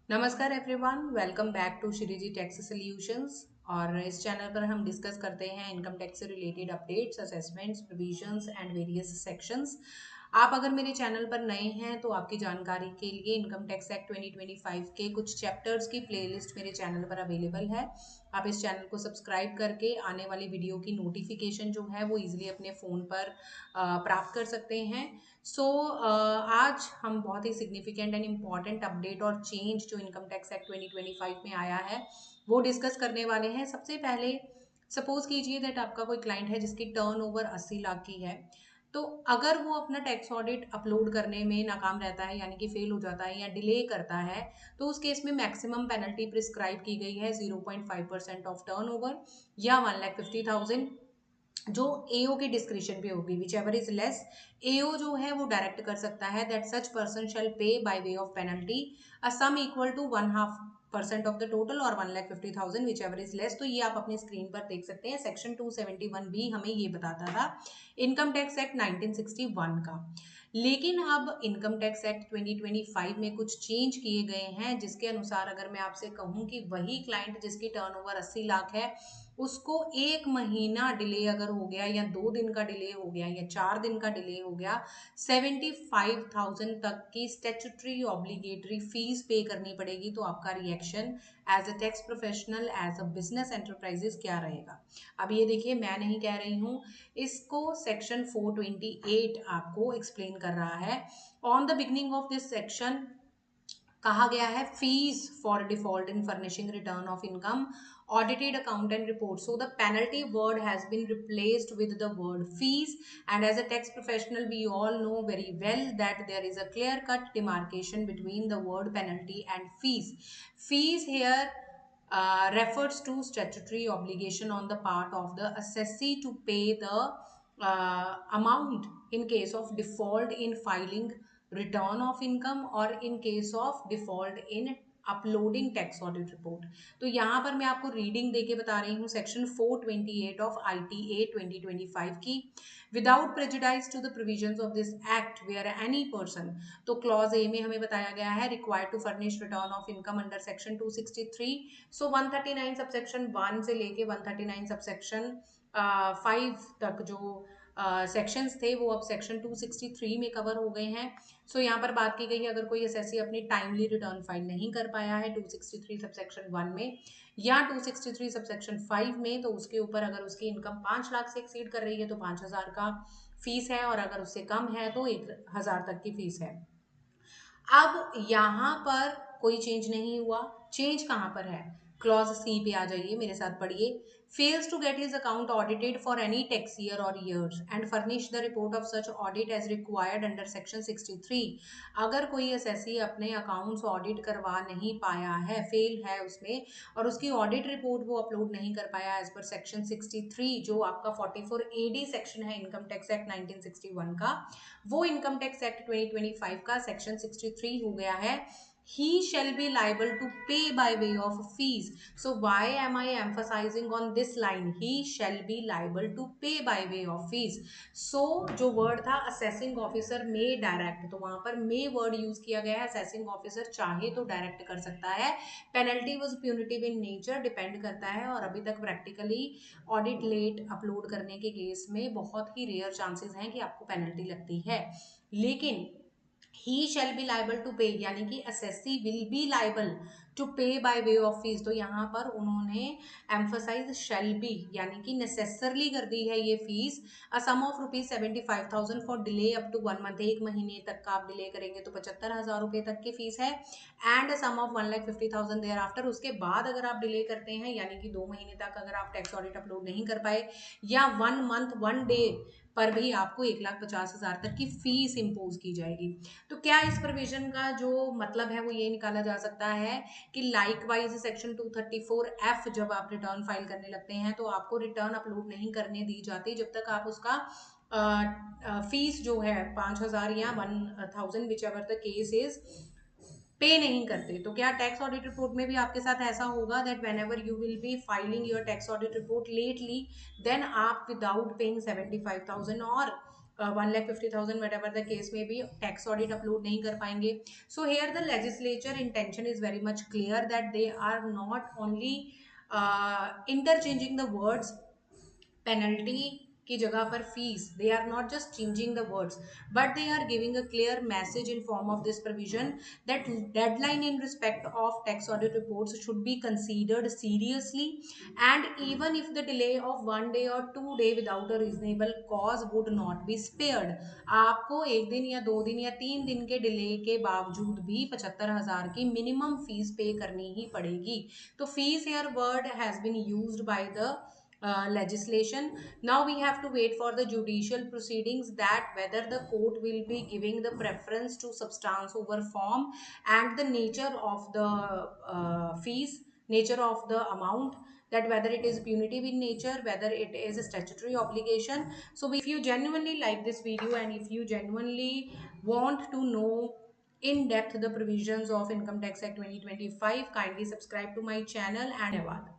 नमस्कार everyone, welcome back to Shreeji tax solutions. और इस चैनल पर हम डिस्कस करते हैं इनकम टैक्स से related updates, assessments, provisions and various sections. आप अगर मेरे चैनल पर नए हैं तो आपकी जानकारी के लिए इनकम टैक्स एक्ट 2025 के कुछ चैप्टर्स की प्लेलिस्ट मेरे चैनल पर अवेलेबल है। आप इस चैनल को सब्सक्राइब करके आने वाली वीडियो की नोटिफिकेशन जो है वो ईजिली अपने फ़ोन पर प्राप्त कर सकते हैं। आज हम बहुत ही सिग्निफिकेंट एंड इम्पॉर्टेंट अपडेट और चेंज जो इनकम टैक्स एक्ट 2025 में आया है वो डिस्कस करने वाले हैं। सबसे पहले सपोज कीजिए दैट आपका कोई क्लाइंट है जिसकी टर्नओवर 80 लाख की है। तो अगर वो अपना टैक्स ऑडिट अपलोड करने में नाकाम रहता है, यानी कि फेल हो जाता है या डिले करता है, तो उस केस में मैक्सिमम पेनल्टी प्रिस्क्राइब की गई है 0.5% ऑफ टर्नओवर या 1,50,000, जो एओ के डिस्क्रिप्शन पे होगी। Whichever is less, AO जो है वो डायरेक्ट कर सकता है that such person shall pay by way of penalty a sum equal to 1/2% of the total और 1,50,000 विच एवर इज लेस। तो ये आप अपनी स्क्रीन पर देख सकते हैं। सेक्शन 271 भी हमें ये बताता था इनकम टैक्स एक्ट 1961 का। लेकिन अब इनकम टैक्स एक्ट 2025 में कुछ चेंज किए गए हैं, जिसके अनुसार अगर मैं आपसे कहूं कि वही क्लाइंट जिसकी टर्नओवर 80 लाख है, उसको 1 महीना डिले अगर हो गया या 2 दिन का डिले हो गया या 4 दिन का डिले हो गया, 75,000 तक की स्टेचुटरी ऑब्लिगेटरी फीस पे करनी पड़ेगी। तो आपका reaction as a tax professional, as a business enterprises क्या रहेगा? अब ये देखिए, मैं नहीं कह रही हूँ, इसको सेक्शन 428 आपको एक्सप्लेन कर रहा है। On the beginning of this section कहा गया है fees for default in furnishing return of income audited account and report. So the penalty word has been replaced with the word fees, and as a tax professional we all know very well that there is a clear cut demarcation between the word penalty and fees. Fees here refers to statutory obligation on the part of the assessee to pay the amount in case of default in filing return of income or in case of default in uploading tax audit report. तो यहाँ पर मैं आपको reading देके बता रही हूँ section 428 of ITA 2025 की। Without prejudice to the provisions of this act where any person, तो क्लॉज ए में हमें बताया गया है required to furnish return of income under section 263। So 139 subsection 1 से लेके 139 सबसेक्शन 5 तक जो सेक्शंस थे वो अब सेक्शन 263 में कवर हो गए हैं। सो यहाँ पर बात की गई है, अगर कोई एसएससी अपनी टाइमली रिटर्न फाइल नहीं कर पाया है 263 सबसेक्शन 1 में या 263 सबसेक्शन 5 में, तो उसके ऊपर अगर उसकी इनकम 5 लाख से एक्सीड कर रही है तो 5,000 का फीस है, और अगर उससे कम है तो 1,000 तक की फीस है। अब यहाँ पर कोई चेंज नहीं हुआ। चेंज कहाँ पर है? क्लॉज सी पे आ जाइए, मेरे साथ पढ़िए। Fails to get his account audited for any tax year और years and furnish the report of such audit as required under section 63। अगर कोई एसएससी अपने अकाउंट्स ऑडिट करवा नहीं पाया है, फेल है उसमें, और उसकी ऑडिट रिपोर्ट वो अपलोड नहीं कर पाया एज पर सेक्शन 63, जो आपका 44AD सेक्शन है इनकम टैक्स एक्ट 1961 का, वो इनकम टैक्स एक्ट 2025 का सेक्शन 63 हो गया है। He shall be liable to pay by way of fees. So why am I emphasizing on this line? He shall be liable to pay by way of fees. So जो word था assessing officer may direct, तो वहां पर may word use किया गया है। assessing officer चाहे तो डायरेक्ट कर सकता है। Penalty was punitive in nature, depend करता है, और अभी तक प्रैक्टिकली ऑडिट लेट अपलोड करने के केस में बहुत ही रेयर चांसेस हैं कि आपको पेनल्टी लगती है। लेकिन he shall be liable to pay, यानी कि assessee will be liable to pay by way of fees। तो यहाँ पर उन्होंने emphasize shall be, यानी कि necessarily कर दी है ये fees. a sum of ₹75,000 for delay up to 1 month, 1 महीने तक का आप डिले करेंगे तो 75,000 रुपये तक की फीस है। And a sum of 1,50,000 thereafter, उसके बाद अगर आप डिले करते हैं, यानी कि 2 महीने तक अगर आप टैक्स ऑडिट अपलोड नहीं कर पाए या 1 मंथ 1 डे पर भी आपको 1,50,000 तक की फीस इम्पोज की जाएगी। तो क्या इस प्रोविजन का जो मतलब है वो ये निकाला जा सकता है कि लाइकवाइज सेक्शन 234F जब आप रिटर्न फाइल करने लगते हैं तो आपको रिटर्न अपलोड नहीं करने दी जाती जब तक आप उसका फीस जो है 5,000 या 1,000 which ever the case is पे नहीं करते। तो क्या टैक्स ऑडिट रिपोर्ट में भी आपके साथ ऐसा होगा that whenever you will be filing your tax audit report lately, then आप विदाउट पेइंग 75,000 और 1,50,000 whatever the case may be, tax audit upload नहीं कर पाएंगे. So here the legislature intention is very much clear that they are not only interchanging the words penalty की जगह पर fees, they are not just changing the words but they are giving a clear message in form of this provision that deadline in respect of tax audit reports should be considered seriously, and even if the delay of 1 day or 2 day without a reasonable cause would not be spared. आपको 1 दिन या 2 दिन या 3 दिन के delay के बावजूद भी 75,000 की मिनिमम फीस पे करनी ही पड़ेगी. तो fees here word has been used by the legislation. Now we have to wait for the judicial proceedings that whether the court will be giving the preference to substance over form, and the nature of the fees, nature of the amount, that whether it is punitive in nature, whether it is a statutory obligation. So if you genuinely like this video and if you genuinely want to know in depth the provisions of Income Tax Act 2025, kindly subscribe to my channel and धन्यवाद.